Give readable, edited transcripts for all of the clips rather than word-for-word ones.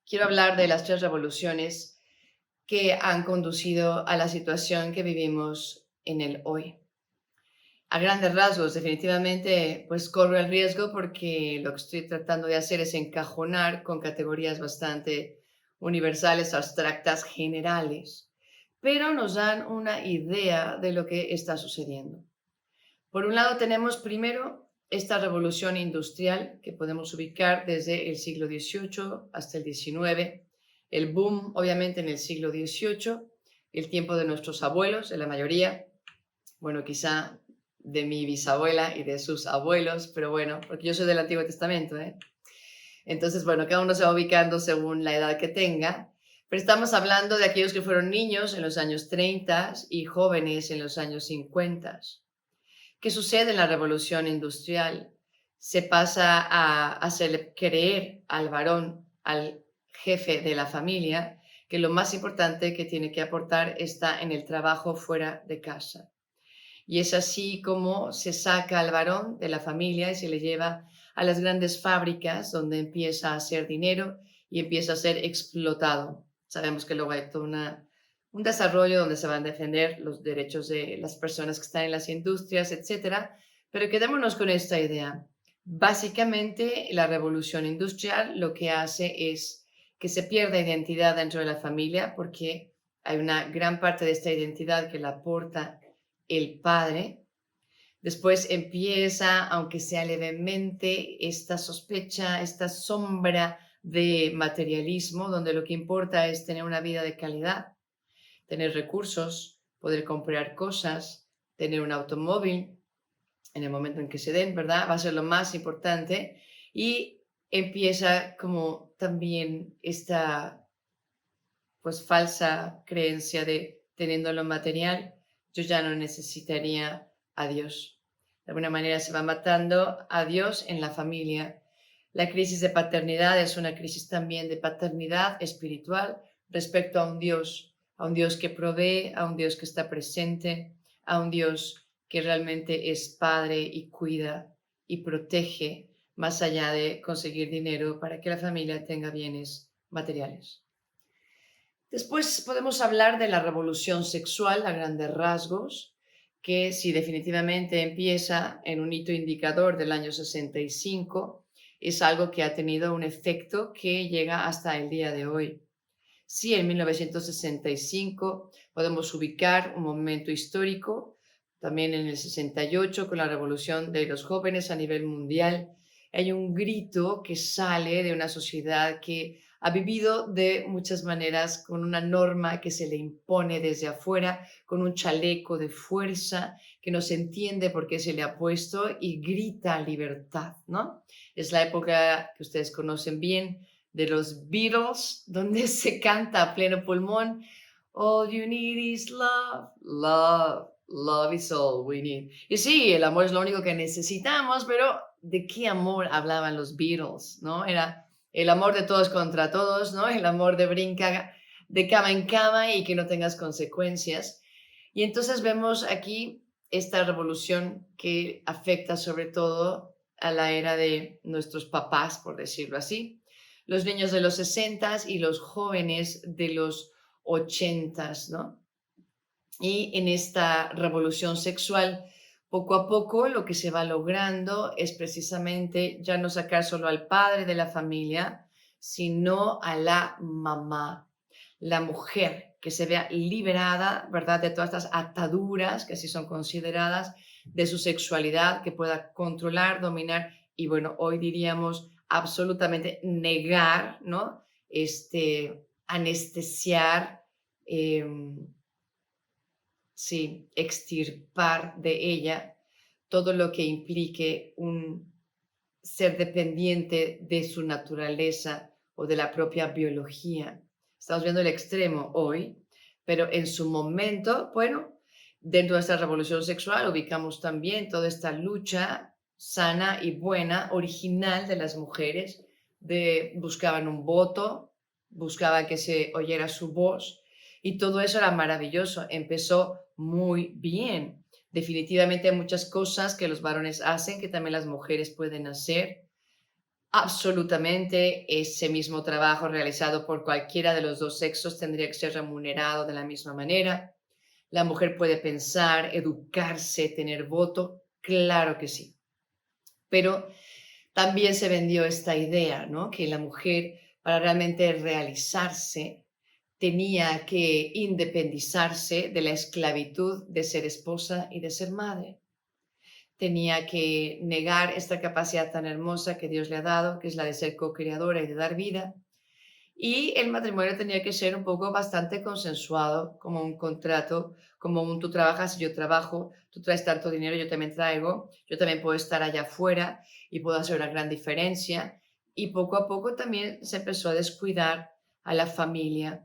quiero hablar de las tres revoluciones que han conducido a la situación que vivimos en el hoy. A grandes rasgos, definitivamente, pues corro el riesgo porque lo que estoy tratando de hacer es encajonar con categorías bastante universales, abstractas, generales, pero nos dan una idea de lo que está sucediendo. Por un lado tenemos primero esta revolución industrial que podemos ubicar desde el siglo XVIII hasta el XIX, el boom obviamente en el siglo XVIII, el tiempo de nuestros abuelos, de la mayoría, bueno, quizá de mi bisabuela y de sus abuelos, pero bueno, porque yo soy del Antiguo Testamento, ¿eh? Entonces, bueno, cada uno se va ubicando según la edad que tenga, pero estamos hablando de aquellos que fueron niños en los años 30 y jóvenes en los años 50. ¿Qué sucede en la revolución industrial? Se pasa a hacer creer al varón, al jefe de la familia, que lo más importante que tiene que aportar está en el trabajo fuera de casa. Y es así como se saca al varón de la familia y se le lleva a las grandes fábricas donde empieza a hacer dinero y empieza a ser explotado. Sabemos que luego hay todo un desarrollo donde se van a defender los derechos de las personas que están en las industrias, etcétera. Pero quedémonos con esta idea. Básicamente, la revolución industrial lo que hace es que se pierda identidad dentro de la familia porque hay una gran parte de esta identidad que la aporta el padre. Después empieza, aunque sea levemente, esta sospecha, esta sombra de materialismo, donde lo que importa es tener una vida de calidad, tener recursos, poder comprar cosas, tener un automóvil en el momento en que se den, ¿verdad? Va a ser lo más importante. Y empieza como también esta pues falsa creencia de teniendo lo material, yo ya no necesitaría a Dios. De alguna manera se va matando a Dios en la familia. La crisis de paternidad es una crisis también de paternidad espiritual respecto a un Dios que provee, a un Dios que está presente, a un Dios que realmente es padre y cuida y protege más allá de conseguir dinero para que la familia tenga bienes materiales. Después podemos hablar de la revolución sexual a grandes rasgos, que sí definitivamente empieza en un hito indicador del año 65, es algo que ha tenido un efecto que llega hasta el día de hoy. Sí, en 1965 podemos ubicar un momento histórico, también en el 68 con la revolución de los jóvenes a nivel mundial. Hay un grito que sale de una sociedad que ha vivido de muchas maneras con una norma que se le impone desde afuera, con un chaleco de fuerza que no se entiende por qué se le ha puesto y grita libertad, ¿no? Es la época que ustedes conocen bien de los Beatles, donde se canta a pleno pulmón, All you need is love, love, love is all we need. Y sí, el amor es lo único que necesitamos, pero ¿de qué amor hablaban los Beatles? ¿No? Era el amor de todos contra todos, ¿no? El amor de brinca de cama en cama y que no tengas consecuencias. Y entonces vemos aquí esta revolución que afecta sobre todo a la era de nuestros papás, por decirlo así, los niños de los 60 y los jóvenes de los 80, ¿no? Y en esta revolución sexual, poco a poco lo que se va logrando es precisamente ya no sacar solo al padre de la familia, sino a la mamá, la mujer, que se vea liberada, ¿verdad?, de todas estas ataduras que así son consideradas, de su sexualidad, que pueda controlar, dominar y, bueno, hoy diríamos absolutamente negar, ¿no? Anestesiar, eh, sí, extirpar de ella todo lo que implique un ser dependiente de su naturaleza o de la propia biología. Estamos viendo el extremo hoy, pero en su momento, bueno, dentro de esta revolución sexual ubicamos también toda esta lucha sana y buena, original de las mujeres, de buscaban un voto, buscaban que se oyera su voz y todo eso era maravilloso, empezó muy bien. Definitivamente hay muchas cosas que los varones hacen que también las mujeres pueden hacer. Absolutamente, ese mismo trabajo realizado por cualquiera de los dos sexos tendría que ser remunerado de la misma manera. La mujer puede pensar, educarse, tener voto, claro que sí. Pero también se vendió esta idea, ¿no? Que la mujer, para realmente realizarse, tenía que independizarse de la esclavitud de ser esposa y de ser madre. Tenía que negar esta capacidad tan hermosa que Dios le ha dado, que es la de ser co-creadora y de dar vida. Y el matrimonio tenía que ser un poco bastante consensuado, como un contrato, como un tú trabajas, yo trabajo, tú traes tanto dinero, yo también traigo, yo también puedo estar allá afuera y puedo hacer una gran diferencia. Y poco a poco también se empezó a descuidar a la familia.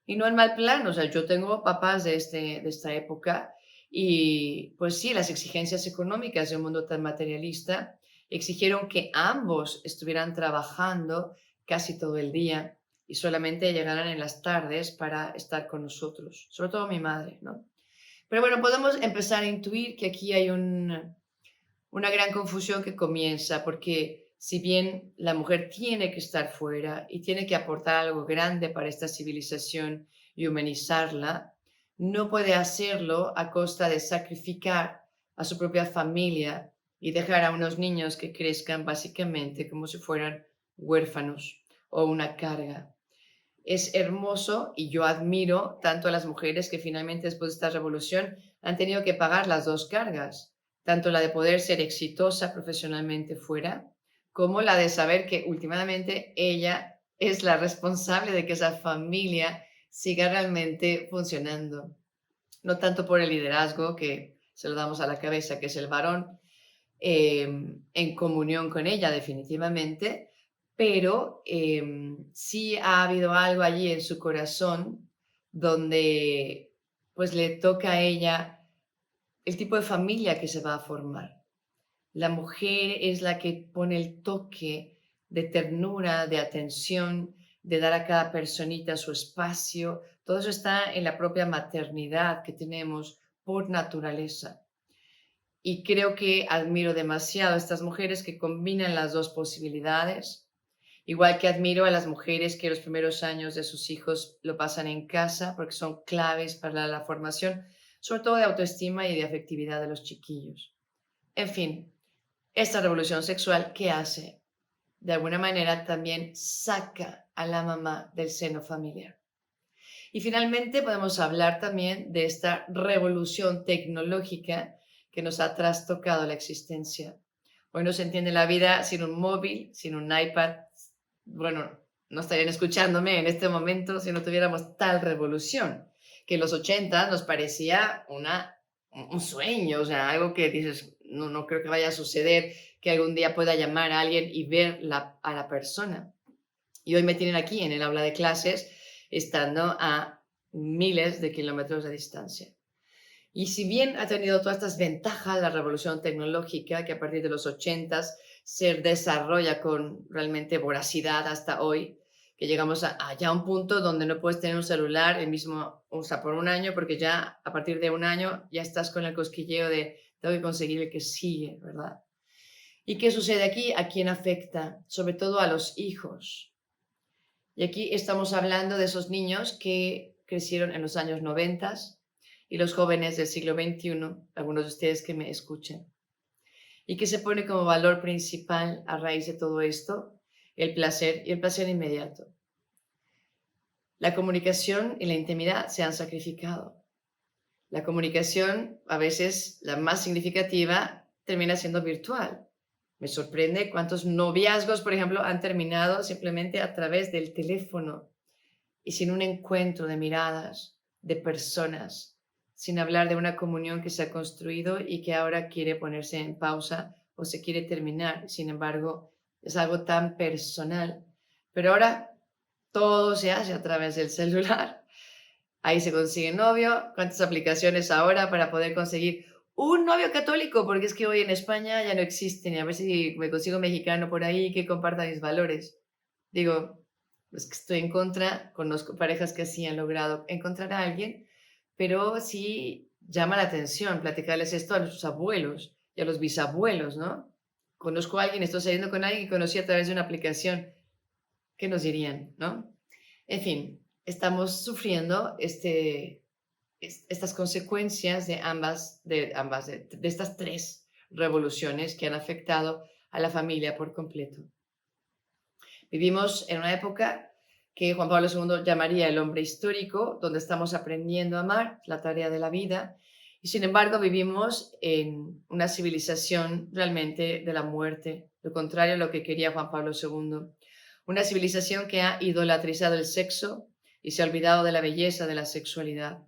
Y no en mal plan, o sea, yo tengo papás de esta época y pues sí, las exigencias económicas de un mundo tan materialista exigieron que ambos estuvieran trabajando casi todo el día y solamente llegaran en las tardes para estar con nosotros, sobre todo mi madre, ¿no? Pero bueno, podemos empezar a intuir que aquí hay una gran confusión que comienza, porque si bien la mujer tiene que estar fuera y tiene que aportar algo grande para esta civilización y humanizarla, no puede hacerlo a costa de sacrificar a su propia familia y dejar a unos niños que crezcan básicamente como si fueran huérfanos o una carga. Es hermoso y yo admiro tanto a las mujeres que finalmente después de esta revolución han tenido que pagar las dos cargas, tanto la de poder ser exitosa profesionalmente fuera, como la de saber que últimamente ella es la responsable de que esa familia siga realmente funcionando. No tanto por el liderazgo que se lo damos a la cabeza, que es el varón, en comunión con ella definitivamente, pero sí ha habido algo allí en su corazón donde pues le toca a ella el tipo de familia que se va a formar. La mujer es la que pone el toque de ternura, de atención, de dar a cada personita su espacio. Todo eso está en la propia maternidad que tenemos por naturaleza. Y creo que admiro demasiado a estas mujeres que combinan las dos posibilidades, igual que admiro a las mujeres que los primeros años de sus hijos lo pasan en casa porque son claves para la formación, sobre todo de autoestima y de afectividad de los chiquillos. En fin, esta revolución sexual, ¿qué hace? De alguna manera también saca a la mamá del seno familiar. Y finalmente podemos hablar también de esta revolución tecnológica que nos ha trastocado la existencia. Hoy no se entiende la vida sin un móvil, sin un iPad. Bueno, no estarían escuchándome en este momento si no tuviéramos tal revolución, que en los 80 nos parecía un sueño, o sea, algo que dices, no, no creo que vaya a suceder, que algún día pueda llamar a alguien y ver a la persona. Y hoy me tienen aquí en el aula de clases, estando a miles de kilómetros de distancia. Y si bien ha tenido todas estas ventajas la revolución tecnológica, que a partir de los 80 se desarrolla con realmente voracidad hasta hoy, que llegamos a ya un punto donde no puedes tener un celular el mismo, o sea, por un año, porque ya a partir de un año ya estás con el cosquilleo de tengo que conseguir el que sigue, ¿verdad? ¿Y qué sucede aquí? ¿A quién afecta? Sobre todo a los hijos. Y aquí estamos hablando de esos niños que crecieron en los años 90 y los jóvenes del siglo XXI, algunos de ustedes que me escuchen. ¿Y que se pone como valor principal a raíz de todo esto? El placer y el placer inmediato. La comunicación y la intimidad se han sacrificado. La comunicación, a veces la más significativa, termina siendo virtual. Me sorprende cuántos noviazgos, por ejemplo, han terminado simplemente a través del teléfono y sin un encuentro de miradas, de personas, sin hablar de una comunión que se ha construido y que ahora quiere ponerse en pausa o se quiere terminar. Sin embargo, es algo tan personal. Pero ahora todo se hace a través del celular. Ahí se consigue novio. ¿Cuántas aplicaciones ahora para poder conseguir un novio católico? Porque es que hoy en España ya no existen. Y a ver si me consigo un mexicano por ahí que comparta mis valores. Digo, es que estoy en contra, conozco parejas que sí han logrado encontrar a alguien, pero sí llama la atención platicarles esto a nuestros abuelos y a los bisabuelos, ¿no? conozco a alguien, estoy saliendo con alguien que conocí a través de una aplicación, ¿qué nos dirían, no? En fin, estamos sufriendo estas consecuencias de estas tres revoluciones que han afectado a la familia por completo. Vivimos en una época que Juan Pablo II llamaría el hombre histórico, donde estamos aprendiendo a amar, la tarea de la vida, y sin embargo vivimos en una civilización realmente de la muerte, lo contrario a lo que quería Juan Pablo II. Una civilización que ha idolatrizado el sexo y se ha olvidado de la belleza de la sexualidad.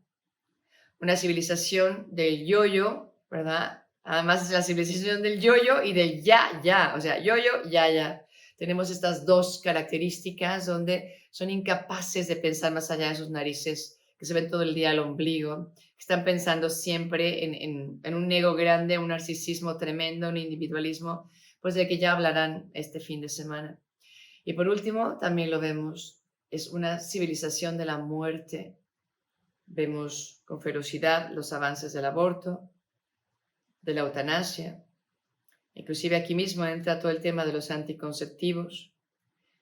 Una civilización del yo-yo, ¿verdad? Además es la civilización del yo-yo y del ya, o sea, yo-yo, ya. Tenemos estas dos características donde son incapaces de pensar más allá de sus narices, que se ven todo el día al ombligo, que están pensando siempre en un ego grande, un narcisismo tremendo, un individualismo, pues de que ya hablarán este fin de semana. Y por último, también lo vemos, es una civilización de la muerte. Vemos con ferocidad los avances del aborto, de la eutanasia, inclusive aquí mismo entra todo el tema de los anticonceptivos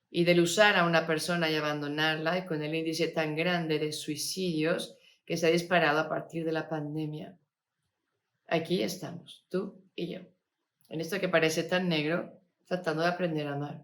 y del usar a una persona y abandonarla, y con el índice tan grande de suicidios que se ha disparado a partir de la pandemia. Aquí estamos, tú y yo, en esto que parece tan negro, tratando de aprender a amar.